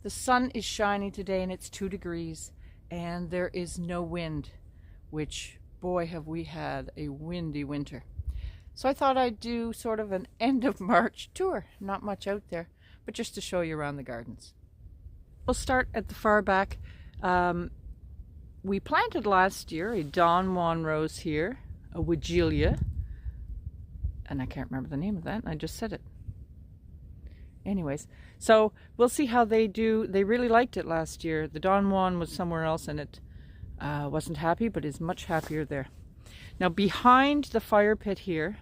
The sun is shining today and it's 2 degrees and there is no wind, which, boy, have we had a windy winter. So I thought I'd do sort of an end of March tour. Not much out there, but just to show you around the gardens. We'll start at the far back. We planted last year a Don Juan rose here, a Wigelia, and I can't remember the name of that, and I just said it. Anyways, so we'll see how they do. They really liked it last year. The Don Juan was somewhere else and it wasn't happy, but is much happier there. Now behind the fire pit here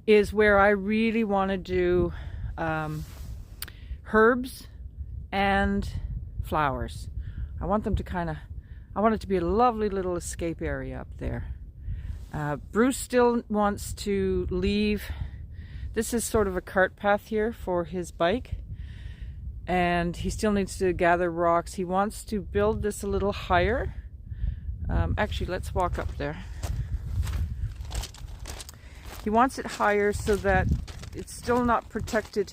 is where I really want to do herbs and flowers. I want them to I want it to be a lovely little escape area up there. Bruce still wants to leave. This is sort of a cart path here for his bike, and he still needs to gather rocks. He wants to build this a little higher. Actually, let's walk up there. He wants it higher so that it's still not protected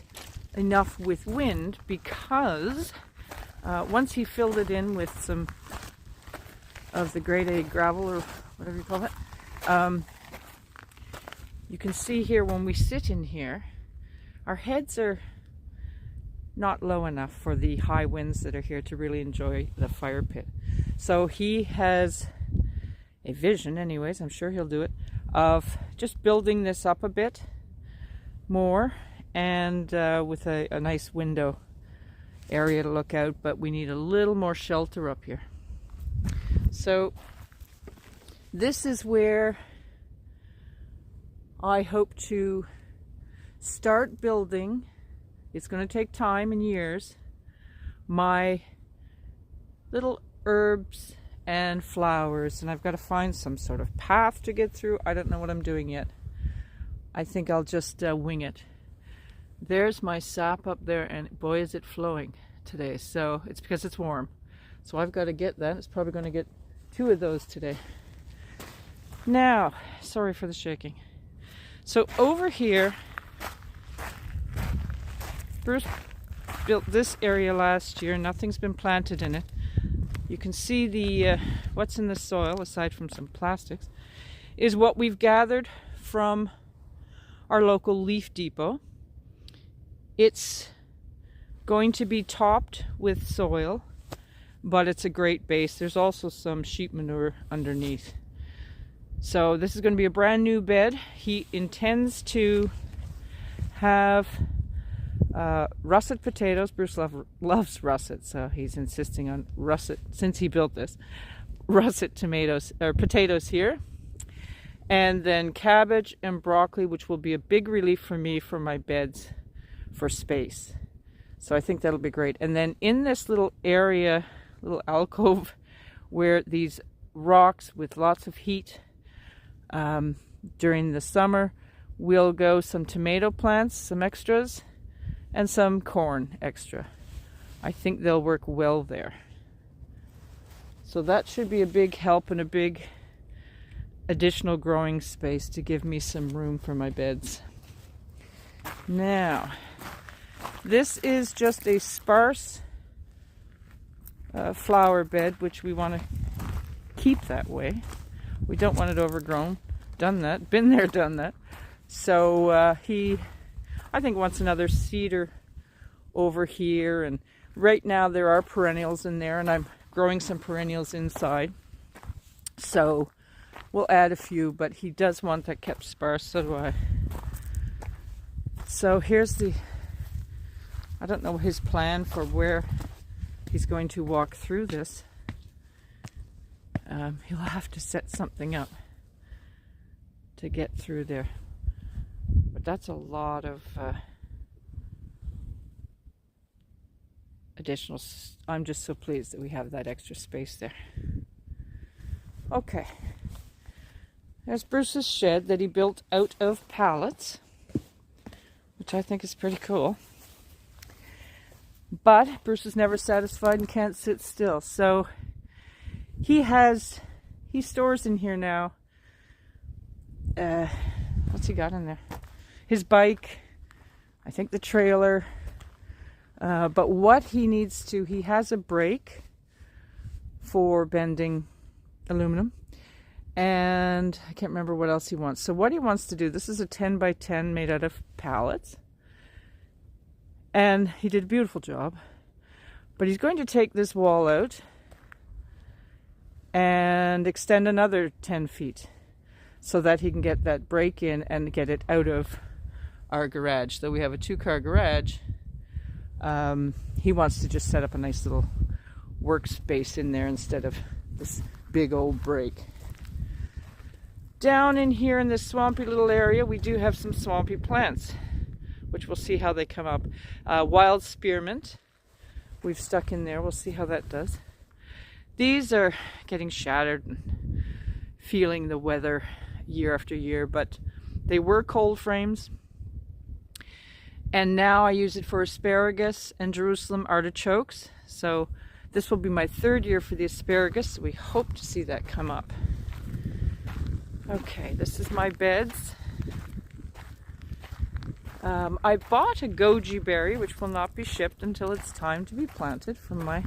enough with wind, because once he filled it in with some of the grade A gravel, or whatever you call it, you can see here when we sit in here, our heads are not low enough for the high winds that are here to really enjoy the fire pit. So he has a vision, anyways, I'm sure he'll do it, of just building this up a bit more, and with a nice window area to look out, but we need a little more shelter up here. So this is where I hope to start building. It's going to take time and years. My little herbs and flowers, and I've got to find some sort of path to get through. I don't know what I'm doing yet. I think I'll just wing it. There's my sap up there, and boy is it flowing today. So it's because it's warm. So I've got to get that. It's probably going to get 2 of those today. Now, sorry for the shaking. So over here, Bruce built this area last year. Nothing's been planted in it. You can see the what's in the soil, aside from some plastics, is what we've gathered from our local leaf depot. It's going to be topped with soil, but it's a great base. There's also some sheep manure underneath. So this is going to be a brand new bed. He intends to have russet potatoes. Bruce loves russet, so he's insisting on russet since he built this. Russet tomatoes or potatoes here, and then cabbage and broccoli, which will be a big relief for me for my beds for space. So I think that'll be great. And then in this little area, little alcove, where these rocks with lots of heat during the summer, we'll go some tomato plants, some extras, and some corn extra. I think they'll work well there. So that should be a big help and a big additional growing space to give me some room for my beds. Now, this is just a sparse flower bed, which we want to keep that way. We don't want it overgrown. Done that. Been there, done that. So he, I think, wants another cedar over here. And right now there are perennials in there, and I'm growing some perennials inside. So we'll add a few, but he does want that kept sparse, so do I. So here's the, I don't know his plan for where he's going to walk through this. He'll have to set something up to get through there. But that's a lot of additional. I'm just so pleased that we have that extra space there. Okay. There's Bruce's shed that he built out of pallets, which I think is pretty cool. But Bruce is never satisfied and can't sit still. So he stores in here now, what's he got in there? His bike, I think the trailer, But what he needs to, he has a brake for bending aluminum, and I can't remember what else he wants. So what he wants to do, this is a 10 by 10 made out of pallets, and he did a beautiful job, but he's going to take this wall out and extend another 10 feet so that he can get that brake in and get it out of our garage. So we have a 2-car garage. He wants to just set up a nice little workspace in there instead of this big old brake. Down in here in this swampy little area, we do have some swampy plants, which we'll see how they come up. Wild spearmint we've stuck in there. We'll see how that does. These are getting shattered and feeling the weather year after year, but they were cold frames. And now I use it for asparagus and Jerusalem artichokes. So this will be my 3rd year for the asparagus. We hope to see that come up. Okay, this is my beds. I bought a goji berry, which will not be shipped until it's time to be planted, from my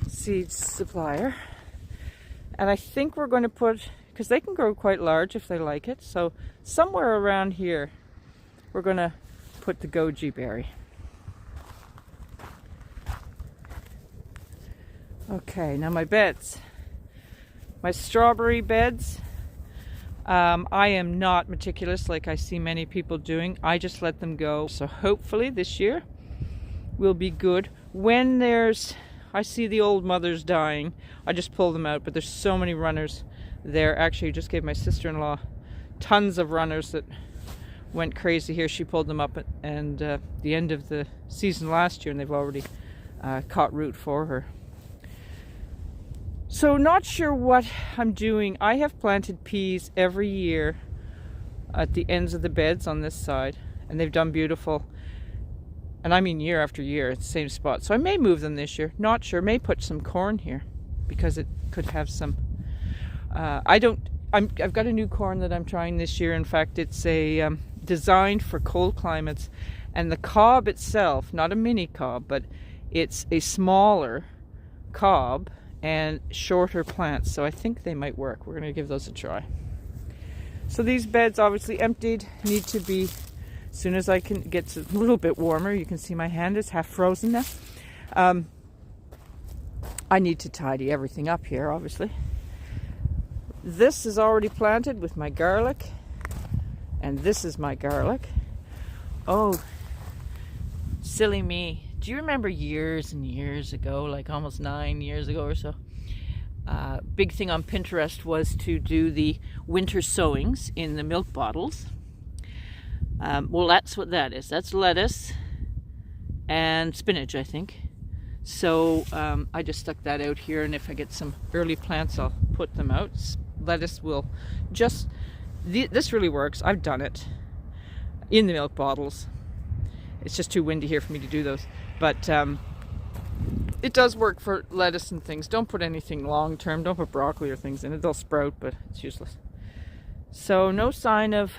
seed supplier. And I think we're going to put, because they can grow quite large if they like it, so somewhere around here we're going to put the goji berry. Okay, now my beds. My strawberry beds. I am not meticulous like I see many people doing. I just let them go. So hopefully this year will be good. When I see the old mothers dying, I just pull them out. But there's so many runners there. Actually, I just gave my sister-in-law tons of runners that went crazy here. She pulled them up at the end of the season last year, and they've already caught root for her. So not sure what I'm doing. I have planted peas every year at the ends of the beds on this side, and they've done beautiful. And I mean year after year at the same spot. So I may move them this year. Not sure. May put some corn here because it could have some. I've got a new corn that I'm trying this year. In fact, it's a designed for cold climates, and the cob itself, not a mini cob, but it's a smaller cob and shorter plants, so I think they might work. We're going to give those a try. So these beds, obviously emptied, need to be, as soon as I can get a little bit warmer, you can see my hand is half frozen now. I need to tidy everything up here, obviously. This is already planted with my garlic, and this is my garlic. Oh, silly me. Do you remember years and years ago, like almost 9 years ago or so, big thing on Pinterest was to do the winter sowings in the milk bottles. Well, that's what that is. That's lettuce and spinach, I think. So I just stuck that out here, and if I get some early plants, I'll put them out. Lettuce will just, this really works. I've done it in the milk bottles. It's just too windy here for me to do those. But it does work for lettuce and things. Don't put anything long term. Don't put broccoli or things in it. They'll sprout, but it's useless. So no sign of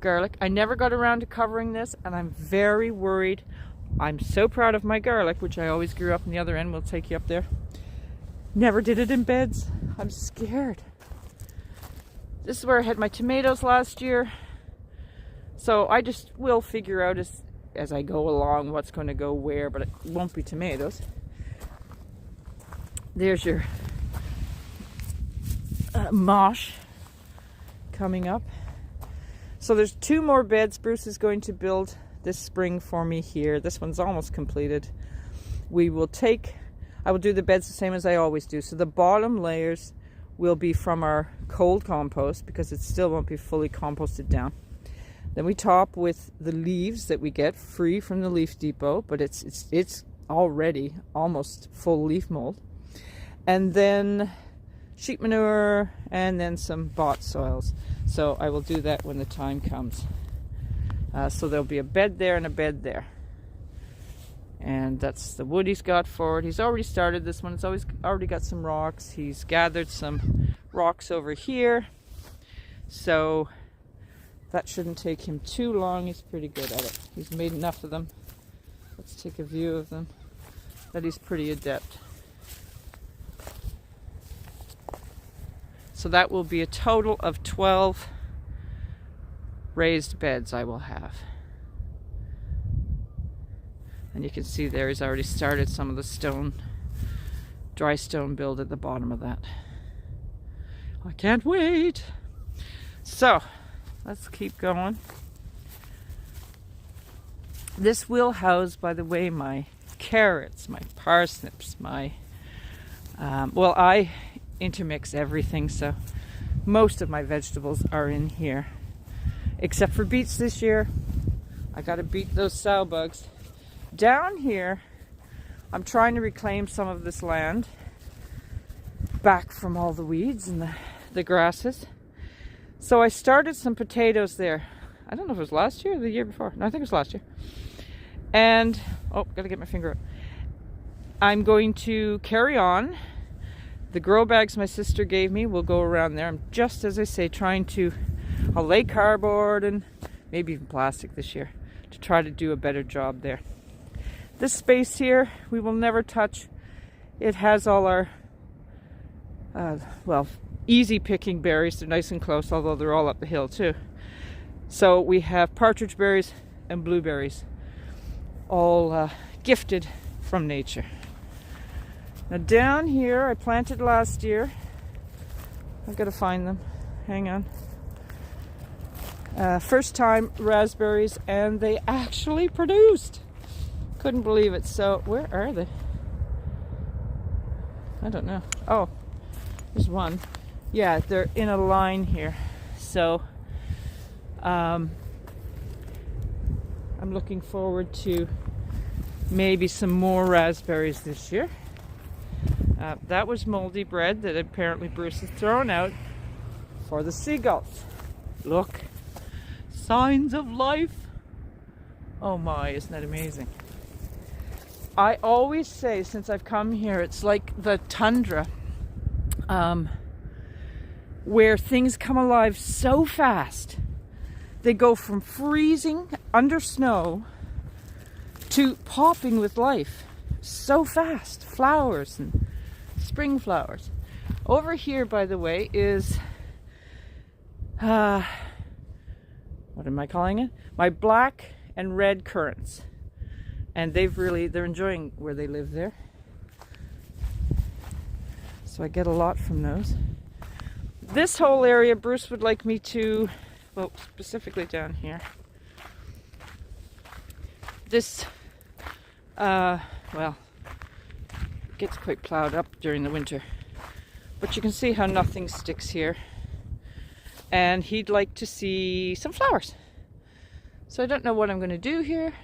garlic. I never got around to covering this, and I'm very worried. I'm so proud of my garlic, which I always grew up in the other end. We'll take you up there. Never did it in beds. I'm scared. This is where I had my tomatoes last year. So I just will figure out as I go along what's going to go where, but it won't be tomatoes. There's your mosh coming up. So there's 2 more beds Bruce is going to build this spring for me here. This one's almost completed. I will do the beds the same as I always do. So the bottom layers will be from our cold compost because it still won't be fully composted down. Then we top with the leaves that we get free from the Leaf Depot, but it's already almost full leaf mold. And then sheep manure, and then some bought soils. So I will do that when the time comes. So there'll be a bed there and a bed there. And that's the wood he's got for it. He's already started this one. It's already got some rocks. He's gathered some rocks over here. So that shouldn't take him too long. He's pretty good at it. He's made enough of them Let's take a view of them. That he's pretty adept. So that will be a total of 12 raised beds I will have. And you can see there he's already started some of the dry stone build at the bottom of that. I can't wait. So let's keep going. This will house, by the way, my carrots, my parsnips, my well, I intermix everything, so most of my vegetables are in here, except for beets this year. I got to beat those sow bugs. Down here, I'm trying to reclaim some of this land back from all the weeds and the grasses. So I started some potatoes there. I don't know if it was last year or the year before. No, I think it was last year. And, oh, gotta get my finger up. I'm going to carry on. The grow bags my sister gave me will go around there. I'm just, as I say, I'll lay cardboard and maybe even plastic this year to try to do a better job there. This space here, we will never touch. It has all our, well, easy picking berries. They're nice and close, although they're all up the hill too. So we have partridge berries and blueberries, all gifted from nature. Now down here, I planted last year. I've got to find them. Hang on. First time raspberries, and they actually produced. Couldn't believe it. So where are they? I don't know. Oh, there's one. Yeah, they're in a line here. So I'm looking forward to maybe some more raspberries this year. That was moldy bread that apparently Bruce has thrown out for the seagulls. Look, signs of life. Oh my, isn't that amazing? I always say, since I've come here, it's like the tundra, where things come alive so fast. They go from freezing under snow to popping with life so fast. Flowers and spring flowers. Over here, by the way, is what am I calling it? My black and red currants. And they're enjoying where they live there. So I get a lot from those. This whole area, Bruce would like me to, well, specifically down here. This, well, it gets quite plowed up during the winter. But you can see how nothing sticks here. And he'd like to see some flowers. So I don't know what I'm going to do here.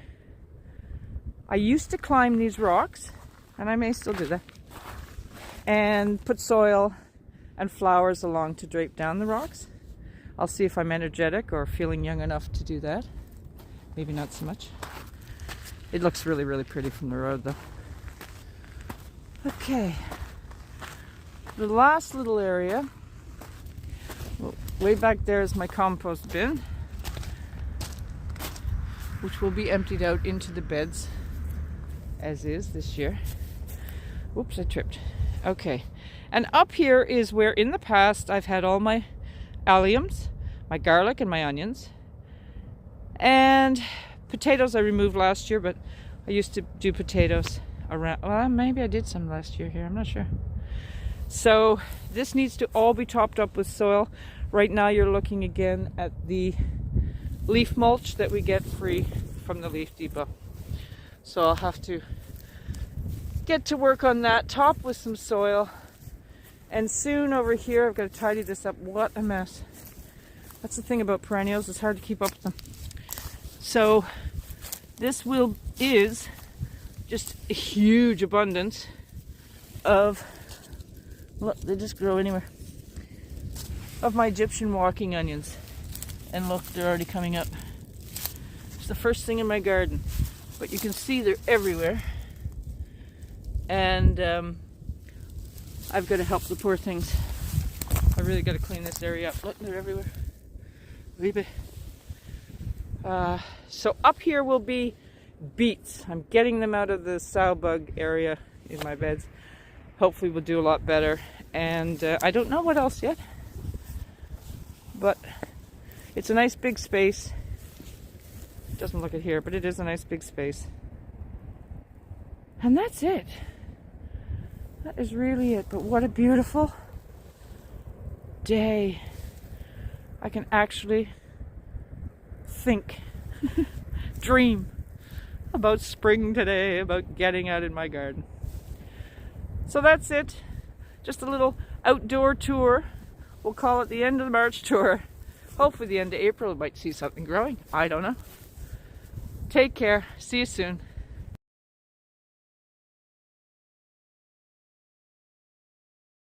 I used to climb these rocks, and I may still do that, and put soil and flowers along to drape down the rocks. I'll see if I'm energetic or feeling young enough to do that. Maybe not so much. It looks really, really pretty from the road, though. Okay. The last little area, well, way back there is my compost bin, which will be emptied out into the beds as is this year. Oops, I tripped. Okay. And up here is where in the past I've had all my alliums, my garlic and my onions. And potatoes I removed last year, but I used to do potatoes around, well, maybe I did some last year here, I'm not sure. So this needs to all be topped up with soil. Right now you're looking again at the leaf mulch that we get free from the leaf depot. So I'll have to get to work on that, top with some soil. And soon over here, I've got to tidy this up. What a mess. That's the thing about perennials, it's hard to keep up with them. So this is just a huge abundance of, look, they just grow anywhere, of my Egyptian walking onions. And look, they're already coming up. It's the first thing in my garden. But you can see they're everywhere. And I've got to help the poor things. I really got to clean this area up. Look, they're everywhere. So up here will be beets. I'm getting them out of the sow bug area in my beds. Hopefully we'll do a lot better. And I don't know what else yet, but it's a nice big space. It doesn't look it here, but it is a nice big space. And that's it. That is really it. But what a beautiful day. I can actually think, dream about spring today, about getting out in my garden. So that's it. Just a little outdoor tour. We'll call it the end of the March tour. Hopefully the end of April we might see something growing. I don't know. Take care. See you soon.